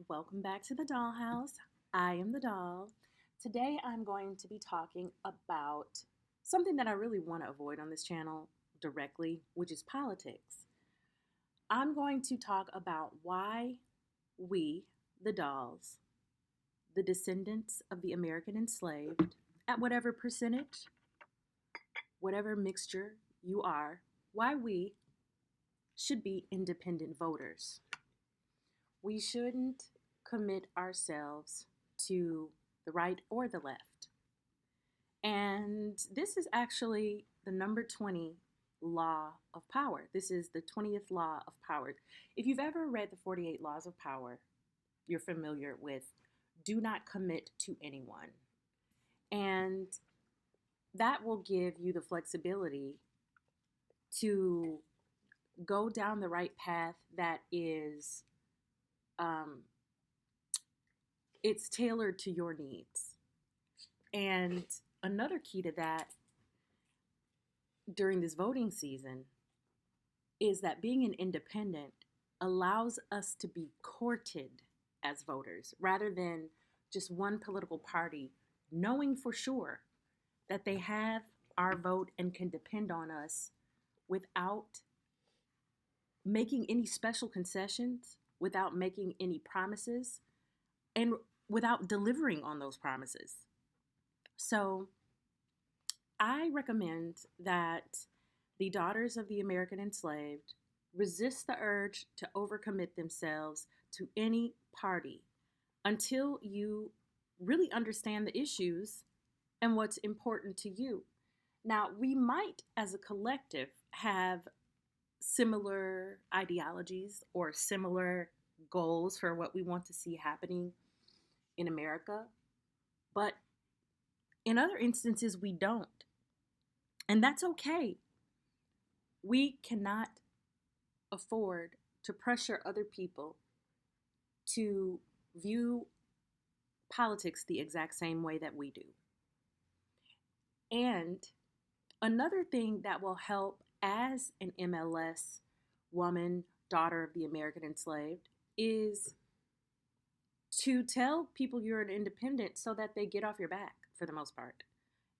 Welcome back to the dollhouse. I am the doll. Today I'm going to be talking about something that I really want to avoid on this channel directly, which is politics. I'm going to talk about why we, the dolls, the descendants of the American enslaved, at whatever percentage, whatever mixture you are, why we should be independent voters. We shouldn't commit ourselves to the right or the left. And this is actually the number 20 law of power. This is the 20th law of power. If you've ever read the 48 laws of power, you're familiar with do not commit to anyone. And that will give you the flexibility to go down the right path that is it's tailored to your needs. And another key to that during this voting season is that being an independent allows us to be courted as voters rather than just one political party knowing for sure that they have our vote and can depend on us without making any special concessions, without making any promises, and without delivering on those promises. So I recommend that the daughters of the American enslaved resist the urge to overcommit themselves to any party until you really understand the issues and what's important to you. Now, we might, as a collective, have similar ideologies or similar goals for what we want to see happening in America, but in other instances, we don't. And that's okay. We cannot afford to pressure other people to view politics the exact same way that we do. And another thing that will help as an MLS woman, daughter of the American enslaved, is to tell people you're an independent so that they get off your back for the most part,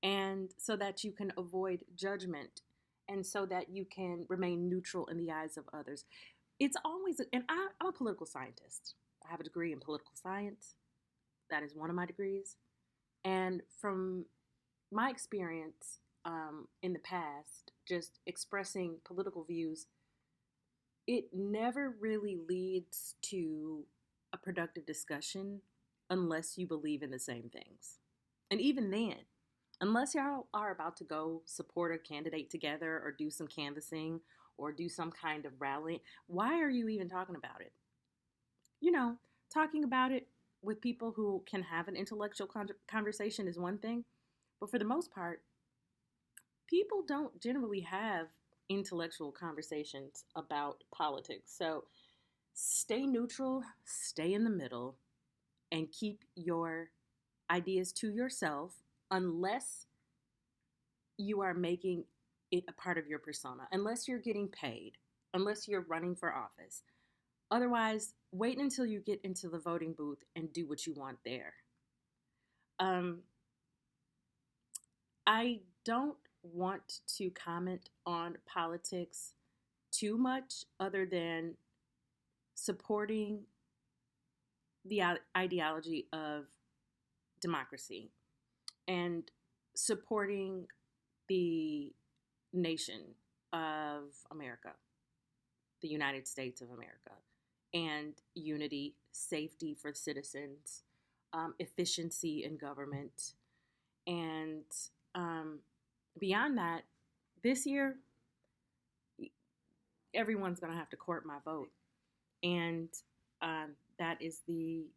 and so that you can avoid judgment, and so that you can remain neutral in the eyes of others. It's always, and I'm a political scientist. I have a degree in political science. That is one of my degrees. And from my experience in the past, just expressing political views, it never really leads to a productive discussion unless you believe in the same things. And even then, unless y'all are about to go support a candidate together or do some canvassing or do some kind of rally, why are you even talking about it? Talking about it with people who can have an intellectual conversation is one thing, but for the most part, people don't generally have intellectual conversations about politics. So stay neutral, stay in the middle, and keep your ideas to yourself unless you are making it a part of your persona, unless you're getting paid, unless you're running for office. Otherwise, wait until you get into the voting booth and do what you want there. I don't want to comment on politics too much other than supporting the ideology of democracy and supporting the nation of America, the United States of America, and unity, safety for citizens, efficiency in government. And beyond that, this year, everyone's going to have to court my vote. And that is the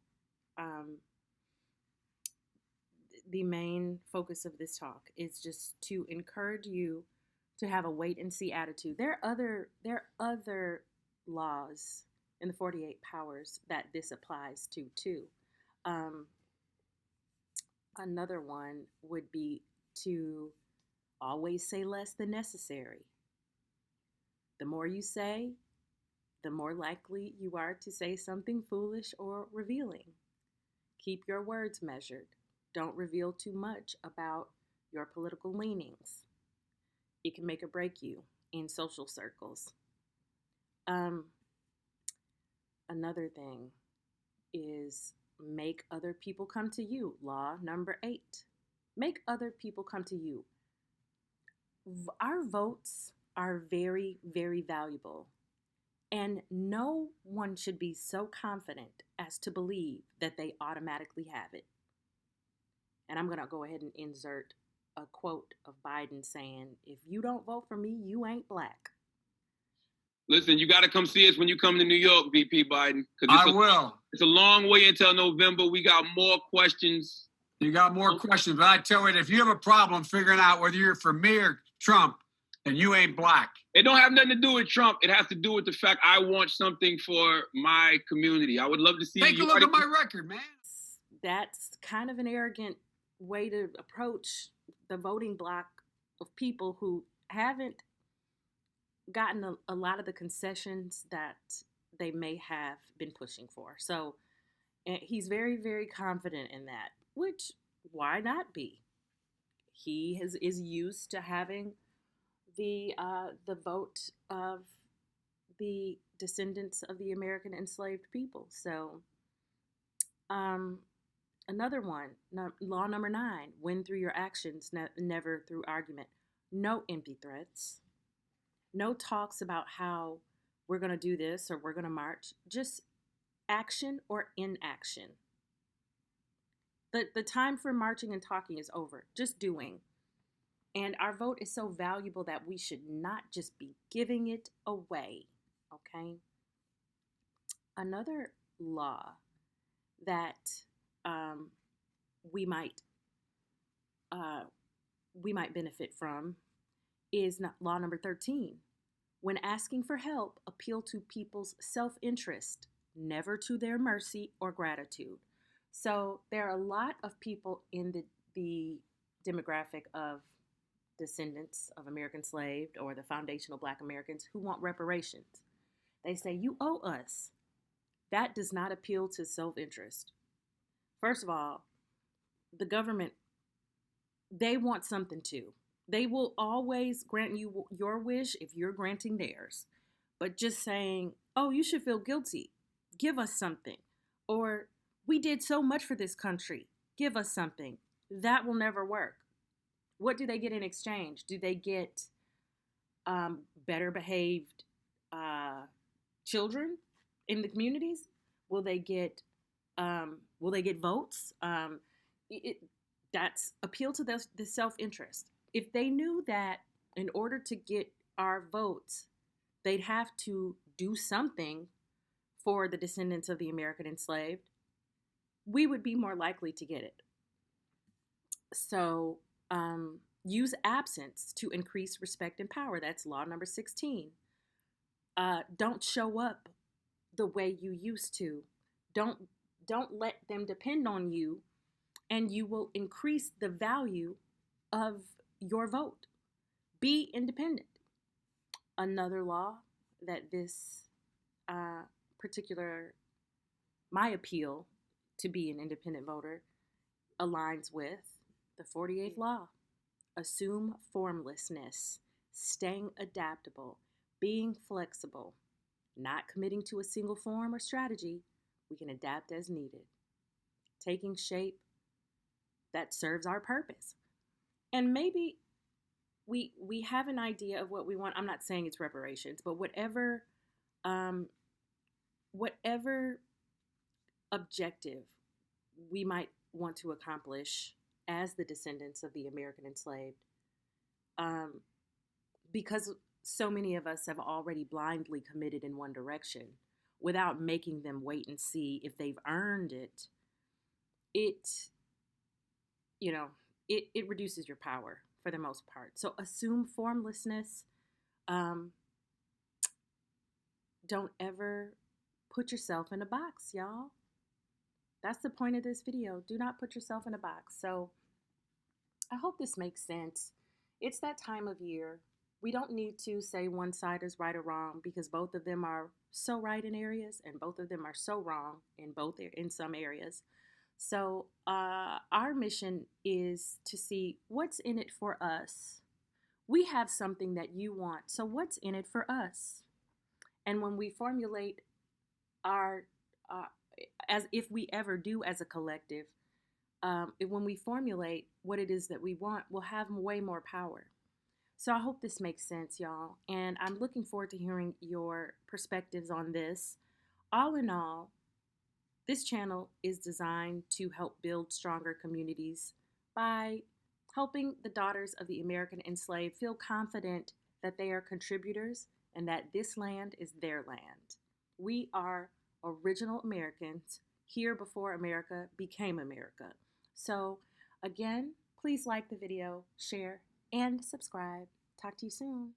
main focus of this talk, is just to encourage you to have a wait and see attitude. There are other laws in the 48 powers that this applies to too. Another one would be to always say less than necessary. The more you say, the more likely you are to say something foolish or revealing. Keep your words measured. Don't reveal too much about your political leanings. It can make or break you in social circles. Um, Another thing is make other people come to you. Law number 8. Make other people come to you. Our votes are very, very valuable. And no one should be so confident as to believe that they automatically have it. And I'm going to go ahead and insert a quote of Biden saying, if you don't vote for me, you ain't black. Listen, you got to come see us when you come to New York, VP Biden. I will. It's a long way until November. We got more questions. You got more questions, but I tell you, if you have a problem figuring out whether you're for me or Trump, then you ain't black. It don't have nothing to do with Trump. It has to do with the fact I want something for my community. I would love to see Take a look at my record, man. That's kind of an arrogant way to approach the voting bloc of people who haven't gotten a lot of the concessions that they may have been pushing for. So he's very, very confident in that, which why not be? He is used to having the vote of the descendants of the American enslaved people. So another one, law number 9, win through your actions, never through argument. No empty threats. No talks about how we're going to do this or we're going to march. Just action or inaction. The time for marching and talking is over. Just doing. And our vote is so valuable that we should not just be giving it away. Okay? Another law that we might benefit from is law number 13. When asking for help, appeal to people's self-interest, never to their mercy or gratitude. So there are a lot of people in the demographic of descendants of American enslaved or the foundational Black Americans who want reparations. They say, you owe us. That does not appeal to self-interest. First of all, the government, they want something too. They will always grant you your wish if you're granting theirs. But just saying, oh, you should feel guilty. Give us something. Or we did so much for this country. Give us something. That will never work. What do they get in exchange? Do they get better behaved children in the communities? Will they get votes? That's appeal to the self-interest. If they knew that in order to get our votes, they'd have to do something for the descendants of the American enslaved, we would be more likely to get it. So use absence to increase respect and power. That's law number 16. Don't show up the way you used to. Don't let them depend on you, and you will increase the value of your vote. Be independent. Another law that this my appeal to be an independent voter aligns with the 48th law. Assume formlessness, staying adaptable, being flexible, not committing to a single form or strategy. We can adapt as needed. Taking shape that serves our purpose. And maybe we have an idea of what we want. I'm not saying it's reparations, but whatever objective we might want to accomplish as the descendants of the American enslaved, because so many of us have already blindly committed in one direction without making them wait and see if they've earned it, it reduces your power for the most part. So assume formlessness. Don't ever put yourself in a box, y'all. That's the point of this video. Do not put yourself in a box. So I hope this makes sense. It's that time of year we don't need to say one side is right or wrong, because both of them are so right in areas and both of them are so wrong in some areas. So our mission is to see what's in it for us. We have something that you want, so what's in it for us? And when we formulate our uh, as if we ever do as a collective, when we formulate what it is that we want, we'll have way more power. So I hope this makes sense, y'all. And I'm looking forward to hearing your perspectives on this. All in all, this channel is designed to help build stronger communities by helping the daughters of the American enslaved feel confident that they are contributors and that this land is their land. We are original Americans here before America became America. So, again, please like the video, share, and subscribe. Talk to you soon.